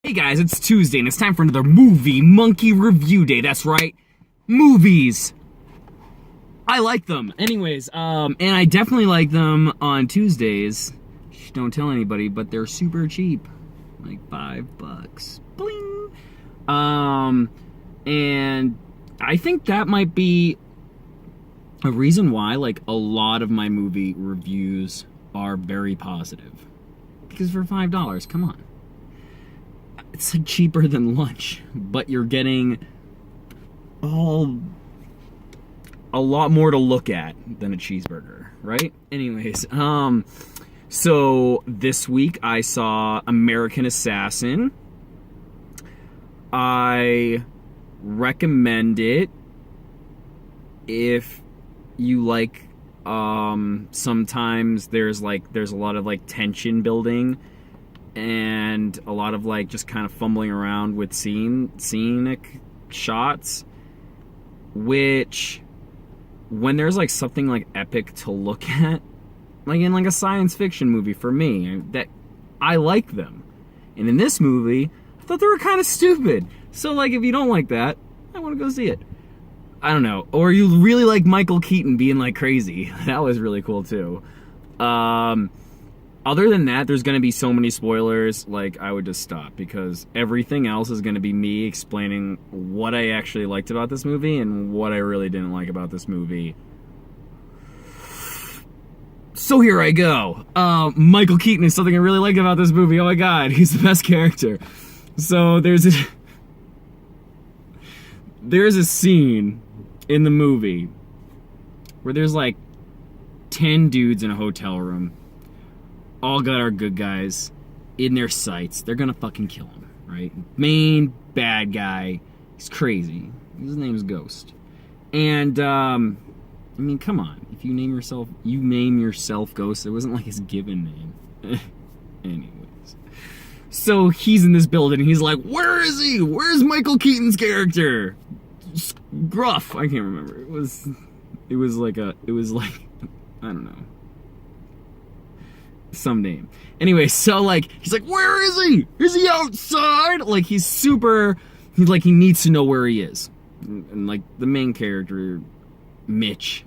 Hey guys, it's Tuesday and it's time for another Movie Monkey Review Day. That's right, movies. I like them. Anyways, and I definitely like them on Tuesdays. Shh, don't tell anybody, but they're super cheap. Like $5. Bling! And I think that might be a reason why, like, a lot of my movie reviews are very positive. Because for $5, come on. It's like cheaper than lunch, but you're getting a lot more to look at than a cheeseburger, right? Anyways, so this week I saw American Assassin. I recommend it if you like, sometimes there's a lot of like tension building and a lot of like just kind of fumbling around with scenic shots, which when there's like something like epic to look at, like in like a science fiction movie for me, that I like them. And in this movie, I thought they were kind of stupid. So like if you don't like that, I want to go see it. I don't know. Or you really like Michael Keaton being like crazy. That was really cool too. Other than that, there's going to be so many spoilers, like, I would just stop, because everything else is going to be me explaining what I actually liked about this movie and what I really didn't like about this movie. So here I go. Michael Keaton is something I really like about this movie. Oh my god, he's the best character. So there's a scene in the movie where there's like 10 dudes in a hotel room. All got our good guys in their sights. They're gonna fucking kill him, right? Main bad guy. He's crazy. His name's Ghost. And, I mean, come on. If you name yourself Ghost. It wasn't like his given name. Anyways. So he's in this building and he's like, where is he? Where's Michael Keaton's character? Gruff. I can't remember. It was like, I don't know. Some name. Anyway, so like he's like, where is he? Is he outside? Like he needs to know where he is. And like the main character, Mitch,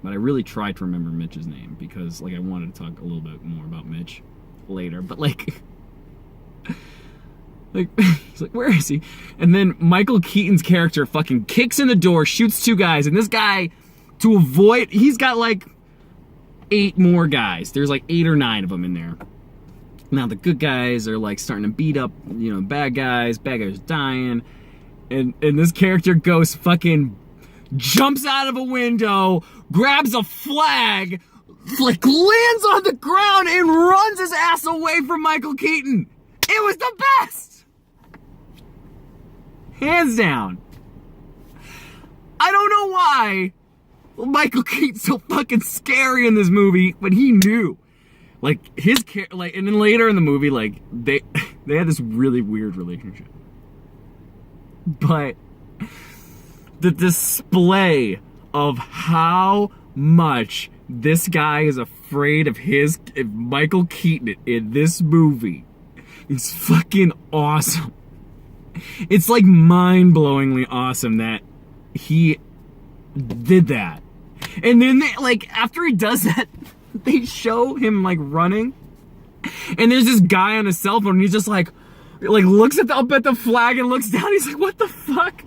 but I really tried to remember Mitch's name because like I wanted to talk a little bit more about Mitch later. But like he's like, where is he? And then Michael Keaton's character fucking kicks in the door, shoots 2 guys, and this guy, to avoid, he's got like 8 more guys. There's like 8 or 9 of them in there. Now the good guys are like starting to beat up, bad guys. Bad guys dying. And this character Ghost fucking jumps out of a window, grabs a flag, like lands on the ground and runs his ass away from Michael Keaton. It was the best! Hands down. I don't know why Michael Keaton's so fucking scary in this movie, but he knew. Like, and then later in the movie, like, they had this really weird relationship. But the display of how much this guy is afraid of Michael Keaton in this movie is fucking awesome. It's like mind-blowingly awesome that he did that. And then after he does that, they show him like running, and there's this guy on his cell phone, and he's just like looks up at the flag and looks down. He's like, what the fuck?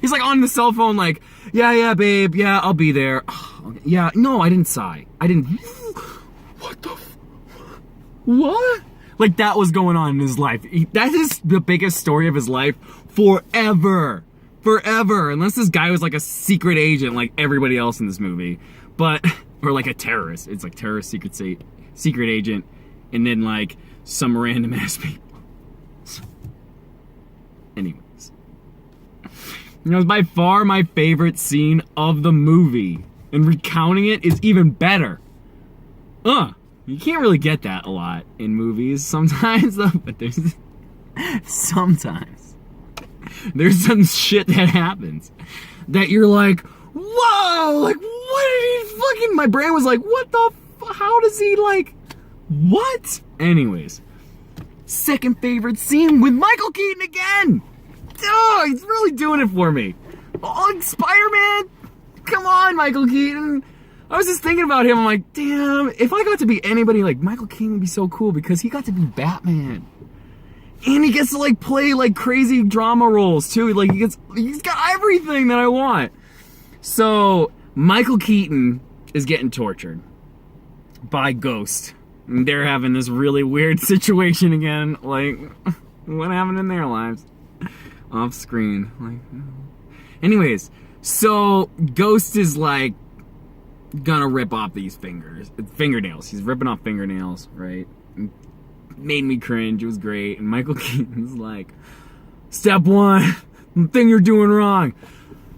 He's like on the cell phone, like, yeah, babe, yeah, I'll be there. Okay. Yeah, no, I didn't sigh. I didn't. What the? What? Like that was going on in his life. That is the biggest story of his life forever. Unless this guy was like a secret agent like everybody else in this movie. Or like a terrorist. It's like terrorist, secret agent, and then like some random ass people. Anyways. It was by far my favorite scene of the movie. And recounting it is even better. You can't really get that a lot in movies sometimes though, but sometimes there's some shit that happens that you're like, whoa, like what did he fucking, my brain was like, what the how does he like, what? Anyways, second favorite scene with Michael Keaton again. Oh, he's really doing it for me. Oh, Spider-Man. Come on, Michael Keaton. I was just thinking about him. I'm like, damn, if I got to be anybody, like, Michael Keaton would be so cool because he got to be Batman. And he gets to, like, play, like, crazy drama roles, too. Like, he's got everything that I want. So, Michael Keaton is getting tortured by Ghost. And they're having this really weird situation again. Like, what happened in their lives? Off screen. Like, anyways, so Ghost is, like, gonna rip off these fingernails. He's ripping off fingernails, right? It made me cringe. It was great. And Michael Keaton's like, step one, the thing you're doing wrong.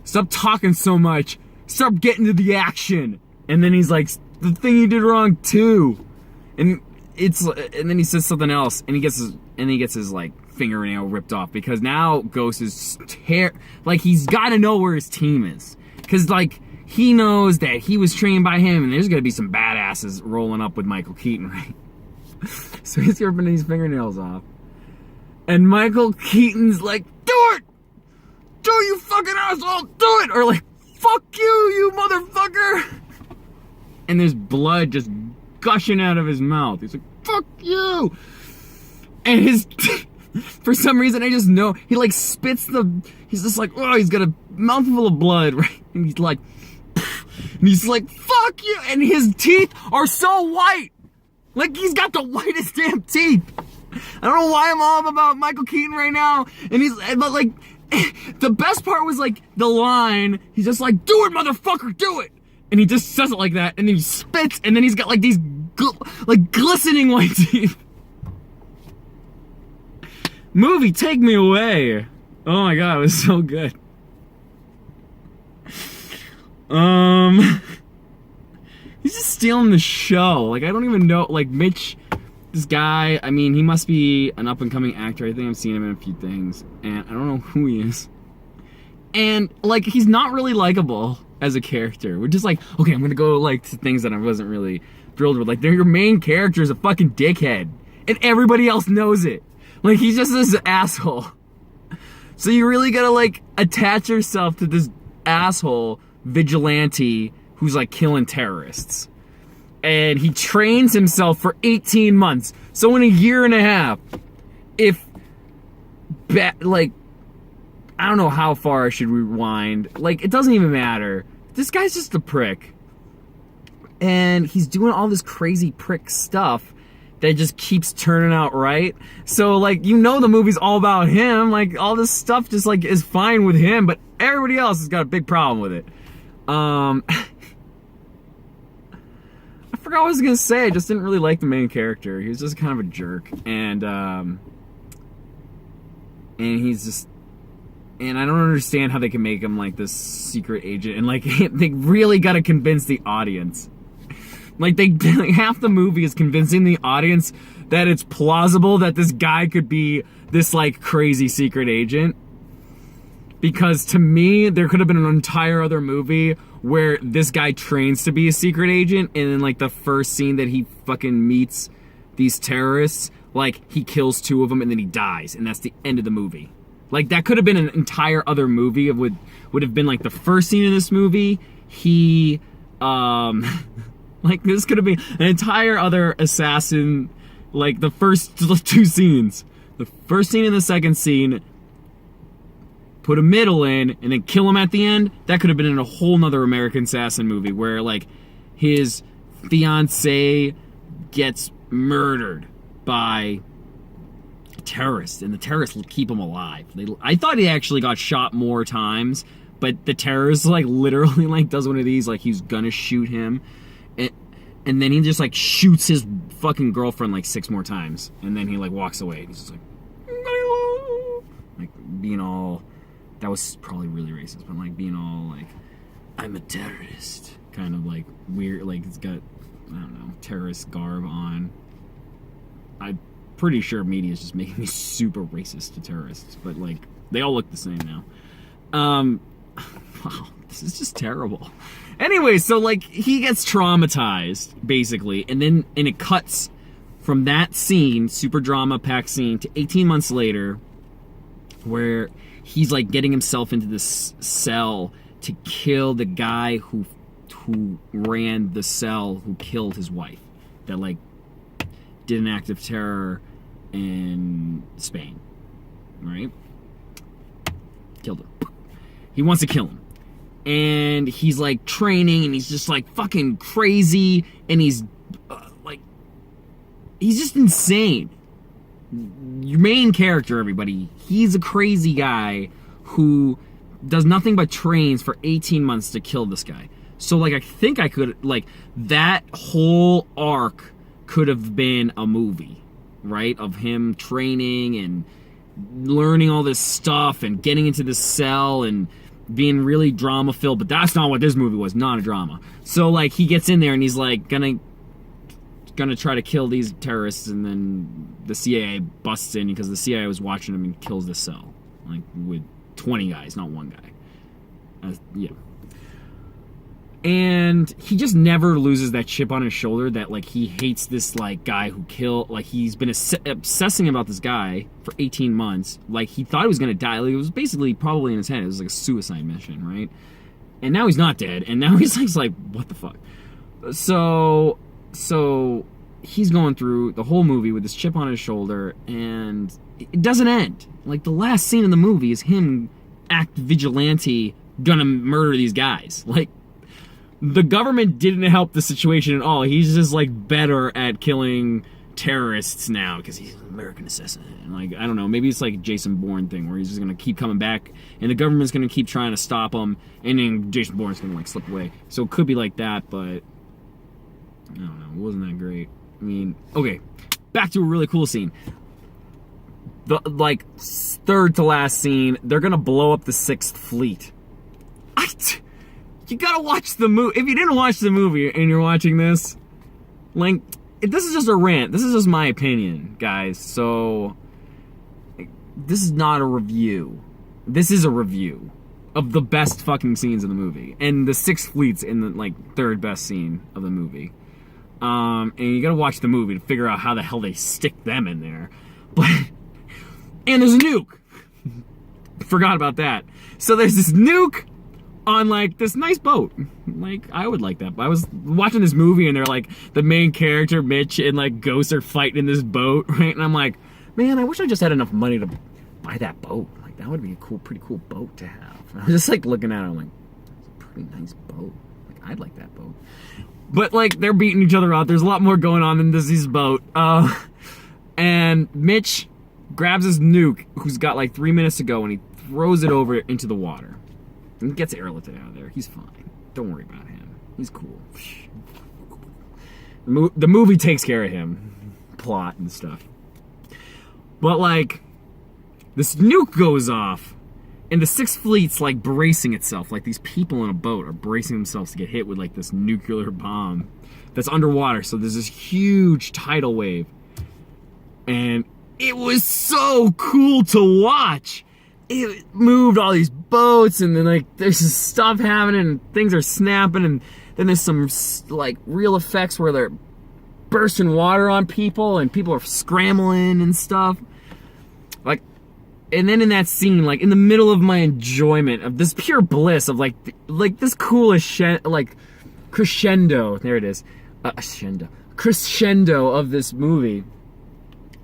Stop talking so much. Start getting to the action. And then he's like, the thing you did wrong too. And then he says something else, and he gets his like fingernail ripped off because now Ghost is like he's got to know where his team is, because like he knows that he was trained by him, and there's gonna be some badasses rolling up with Michael Keaton, right? So he's ripping these fingernails off, and Michael Keaton's like, "Do it, you fucking asshole, do it!" Or like, "Fuck you, you motherfucker!" And there's blood just gushing out of his mouth. He's like, "Fuck you!" And his, for some reason, I just know, he like spits he's just like, oh, he's got a mouthful of blood, right? And he's like, and he's like, "Fuck you!" And his teeth are so white. Like, he's got the whitest damn teeth. I don't know why I'm all about Michael Keaton right now. But like, the best part was like the line, he's just like, "Do it, motherfucker, do it!" And he just says it like that, and then he spits, and then he's got like these like glistening white teeth. Movie, take me away. Oh my god, it was so good. He's just stealing the show. Like, I don't even know, like, Mitch, this guy, I mean, he must be an up-and-coming actor. I think I've seen him in a few things, and I don't know who he is. And, like, he's not really likable as a character. We're just like, okay, I'm gonna go, like, to things that I wasn't really thrilled with. Like, your main character is a fucking dickhead, and everybody else knows it. Like, he's just this asshole. So you really gotta, like, attach yourself to this asshole vigilante who's, like, killing terrorists. And he trains himself for 18 months. So in a year and a half, like, I don't know how far I should rewind. Like, it doesn't even matter. This guy's just a prick. And he's doing all this crazy prick stuff that just keeps turning out right. So, like, you know the movie's all about him. Like, all this stuff just, like, is fine with him, but everybody else has got a big problem with it. I forgot what I was gonna say. I just didn't really like the main character. He was just kind of a jerk. And he's just... And I don't understand how they can make him, like, this secret agent. And, like, they really gotta convince the audience. Like, half the movie is convincing the audience that it's plausible that this guy could be this, like, crazy secret agent. Because to me, there could have been an entire other movie where this guy trains to be a secret agent, and in, like, the first scene that he fucking meets these terrorists, like, he kills 2 of them and then he dies, and that's the end of the movie. Like, that could have been an entire other movie. It would have been, like, the first scene in this movie, he, like, this could have been an entire other assassin, like, the first 2 scenes. The first scene and the second scene, put a middle in, and then kill him at the end. That could have been in a whole nother American Assassin movie where, like, his fiancée gets murdered by terrorists, and the terrorists keep him alive. I thought he actually got shot more times, but the terrorist, like, literally, like, does one of these, like, he's gonna shoot him, and then he just, like, shoots his fucking girlfriend, like, 6 more times, and then he, like, walks away. He's just like being all, that was probably really racist, but, like, being all, like, I'm a terrorist, kind of, like, weird, like, it's got, I don't know, terrorist garb on. I'm pretty sure media is just making me super racist to terrorists, but, like, they all look the same now. Wow, this is just terrible. Anyway, so, like, he gets traumatized, basically, and it cuts from that scene, super drama packed scene, to 18 months later, where he's like getting himself into this cell to kill the guy who ran the cell, who killed his wife, that like did an act of terror in Spain, right? Killed him. He wants to kill him. And he's like training, and he's just like fucking crazy, and he's he's just insane. Your main character, everybody, he's a crazy guy who does nothing but trains for 18 months to kill this guy. So like I think I could, like, that whole arc could have been a movie, right? Of him training and learning all this stuff and getting into this cell and being really drama filled, but that's not what this movie was, not a drama. So like he gets in there and he's like gonna try to kill these terrorists, and then the CIA busts in because the CIA was watching him and kills the cell, like with 20 guys, not one guy. Yeah. And he just never loses that chip on his shoulder that like he hates this like guy who killed, like he's been obsessing about this guy for 18 months. Like he thought he was gonna die. Like, it was basically probably in his head. It was like a suicide mission, right? And now he's not dead. And now he's like, what the fuck? So he's going through the whole movie with this chip on his shoulder, and it doesn't end. Like the last scene in the movie is him act vigilante, gonna murder these guys. Like, the government didn't help the situation at all. He's just like better at killing terrorists now because he's an American assassin. Like, I don't know, maybe it's like a Jason Bourne thing where he's just gonna keep coming back and the government's gonna keep trying to stop him, and then Jason Bourne's gonna like slip away. So it could be like that, but I don't know, it wasn't that great. I mean, okay, back to a really cool scene. The like third to last scene, they're gonna blow up the 6th Fleet. You gotta watch the movie. If you didn't watch the movie and you're watching this, like, this is just a rant. This is just my opinion, guys. So, this is not a review. This is a review of the best fucking scenes in the movie. And the 6th Fleet's in the, like, 3rd best scene of the movie. And you gotta watch the movie to figure out how the hell they stick them in there. But, and there's a nuke. Forgot about that. So there's this nuke on like this nice boat. Like, I would like that. I was watching this movie and they're like, the main character Mitch and like Ghost are fighting in this boat, right? And I'm like, man, I wish I just had enough money to buy that boat. Like, that would be a pretty cool boat to have. And I was just like looking at it, I'm like, that's a pretty nice boat. Like, I'd like that boat. But like, they're beating each other out. There's a lot more going on than this boat. And Mitch grabs his nuke, who's got like 3 minutes to go, and he throws it over into the water. And gets airlifted out of there. He's fine. Don't worry about him. He's cool. The movie takes care of him. Plot and stuff. But like, this nuke goes off, and the 6th Fleet's like bracing itself. Like, these people in a boat are bracing themselves to get hit with like this nuclear bomb that's underwater. So there's this huge tidal wave. And it was so cool to watch. It moved all these boats, and then like there's this stuff happening and things are snapping, and then there's some like real effects where they're bursting water on people and people are scrambling and stuff. Like, and then in that scene, like in the middle of my enjoyment of this pure bliss of like this coolest like crescendo, there it is, crescendo of this movie,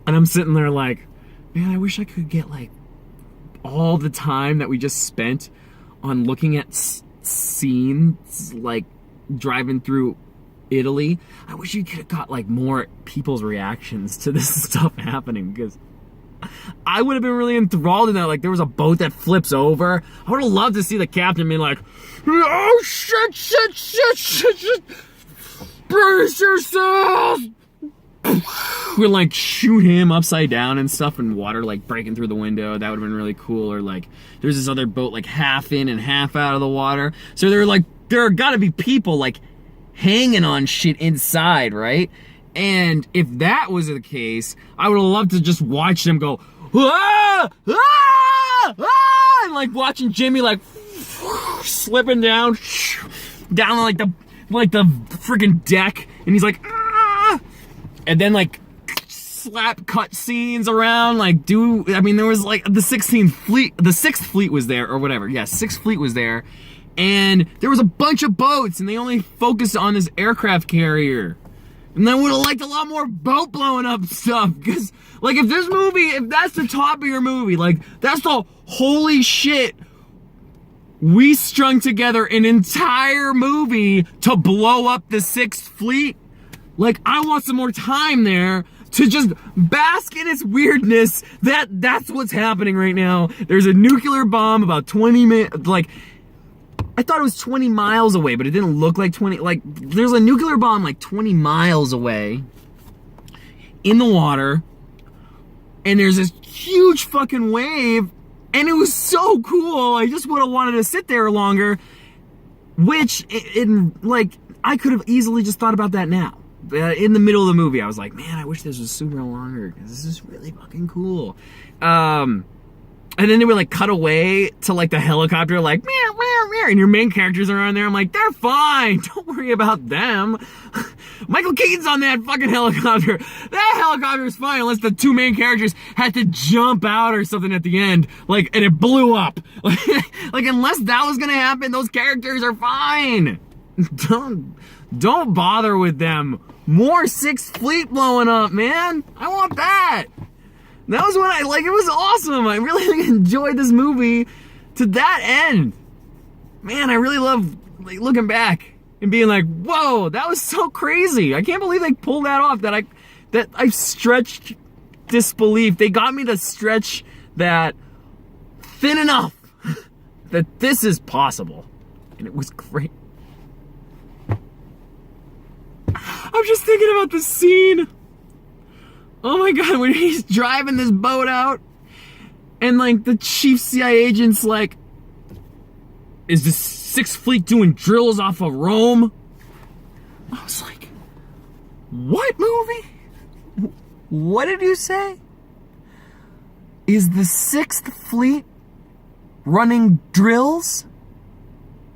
and I'm sitting there like, man, I wish I could get like all the time that we just spent on looking at scenes like driving through Italy. I wish you could have got like more people's reactions to this stuff happening, because I would have been really enthralled in that. Like, there was a boat that flips over. I would have loved to see the captain be like, oh shit, brace yourselves. We'd like shoot him upside down and stuff, and water like breaking through the window. That would have been really cool. Or like, there's this other boat like half in and half out of the water. So there gotta be people like hanging on shit inside, right? And if that was the case, I would have loved to just watch them go, ah, ah, ah, and like watching Jimmy like slipping down like the freaking deck, and he's like, ah, and then like slap cut scenes around, like, there was, like, the 6th Fleet was there, or whatever. Yeah, 6th Fleet was there, and there was a bunch of boats, and they only focused on this aircraft carrier. And I would have liked a lot more boat blowing up stuff, because, like, if that's the top of your movie, like, that's the holy shit, we strung together an entire movie to blow up the 6th Fleet. Like, I want some more time there to just bask in its weirdness. That's what's happening right now. There's a nuclear bomb about 20 minutes, like, I thought it was 20 miles away, but it didn't look like 20, like, there's a nuclear bomb like 20 miles away in the water, and there's this huge fucking wave, and it was so cool. I just would have wanted to sit there longer, which, like, I could have easily just thought about that now. In the middle of the movie, I was like, man, I wish this was super longer, because this is really fucking cool. And then they would, like, cut away to, like, the helicopter, like, meow, meow, meow, and your main characters are on there. I'm like, they're fine. Don't worry about them. Michael Keaton's on that fucking helicopter. That helicopter is fine unless the two main characters had to jump out or something at the end, like, and it blew up. Like, unless that was gonna happen, those characters are fine. Don't bother with them. More 6th Fleet blowing up, man. I want that. That was when it was awesome. I really enjoyed this movie to that end. Man, I really love, like, looking back and being like, whoa, that was so crazy. I can't believe they pulled that off, that I stretched disbelief. They got me to stretch that thin enough that this is possible. And it was great. I'm just thinking about the scene. Oh my god, when he's driving this boat out, and, like, the chief CIA agent's like, is the 6th Fleet doing drills off of Rome? I was like, what movie? What did you say? Is the 6th Fleet running drills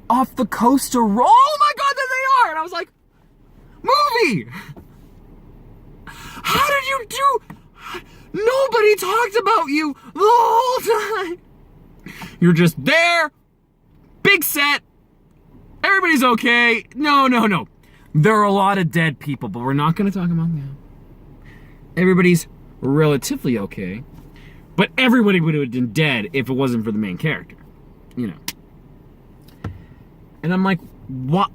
off the coast of Rome? Oh my god, there they are! And I was like, movie! How did you do? Nobody talked about you the whole time. You're just there, big set, everybody's okay. No. There are a lot of dead people, but we're not going to talk about that. Everybody's relatively okay, but everybody would have been dead if it wasn't for the main character, you know. And I'm like, what?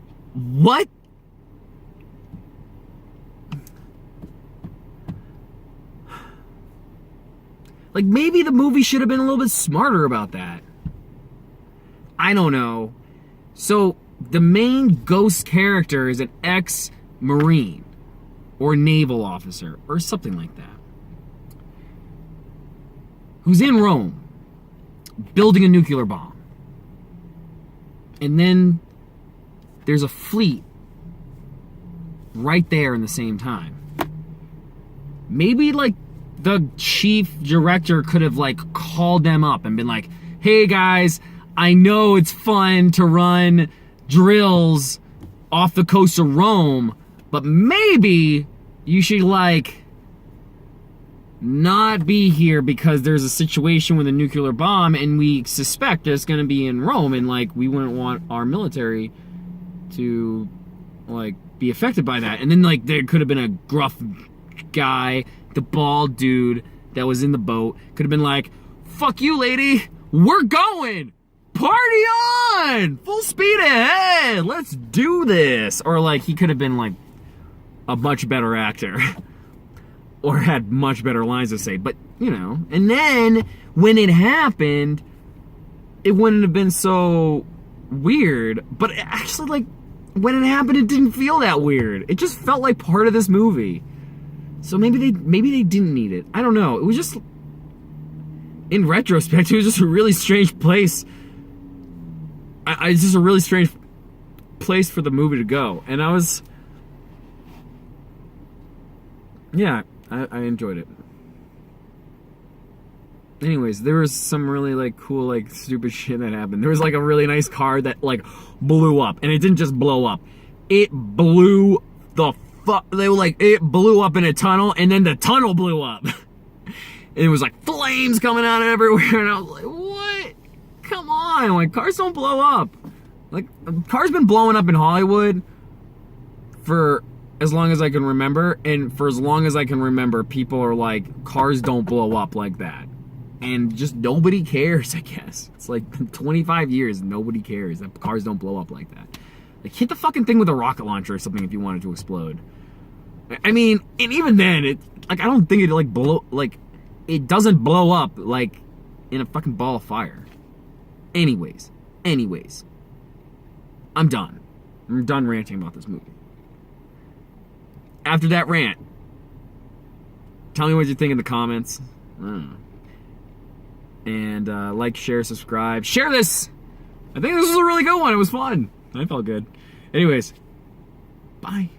Like, maybe the movie should have been a little bit smarter about that. I don't know. So, the main ghost character is an ex-Marine or naval officer or something like that, who's in Rome building a nuclear bomb. And then there's a fleet right there in the same time. Maybe, like, the chief director could have, like, called them up and been like, hey guys, I know it's fun to run drills off the coast of Rome, but maybe you should, like, not be here because there's a situation with a nuclear bomb and we suspect it's gonna be in Rome, and, like, we wouldn't want our military to, like, be affected by that. And then, like, there could have been a gruff guy, the bald dude that was in the boat, could have been like, fuck you, lady, we're going! Party on! Full speed ahead! Let's do this! Or, like, he could have been, like, a much better actor. Or had much better lines to say. But, you know. And then, when it happened, it wouldn't have been so weird. But actually, like, when it happened, it didn't feel that weird. It just felt like part of this movie. So maybe they didn't need it. I don't know. It was just, in retrospect, it was just a really strange place. It's just a really strange place for the movie to go. And I was, yeah, I enjoyed it. Anyways, there was some really, like, cool, like, stupid shit that happened. There was, like, a really nice car that, like, blew up. And it didn't just blow up. It blew the it blew up in a tunnel, and then the tunnel blew up. And it was like flames coming out everywhere, and I was like, what? Come on, like, cars don't blow up. Like, cars been blowing up in Hollywood for as long as I can remember, and for as long as I can remember, people are like, cars don't blow up like that. And just nobody cares, I guess. It's like 25 years, nobody cares that cars don't blow up like that. Like, hit the fucking thing with a rocket launcher or something if you want it to explode. I mean, and even then, I don't think it doesn't blow up, like, in a fucking ball of fire. Anyways, I'm done. I'm done ranting about this movie. After that rant, tell me what you think in the comments. I don't know. And like, share, subscribe. Share this! I think this was a really good one. It was fun. I felt good. Anyways, bye.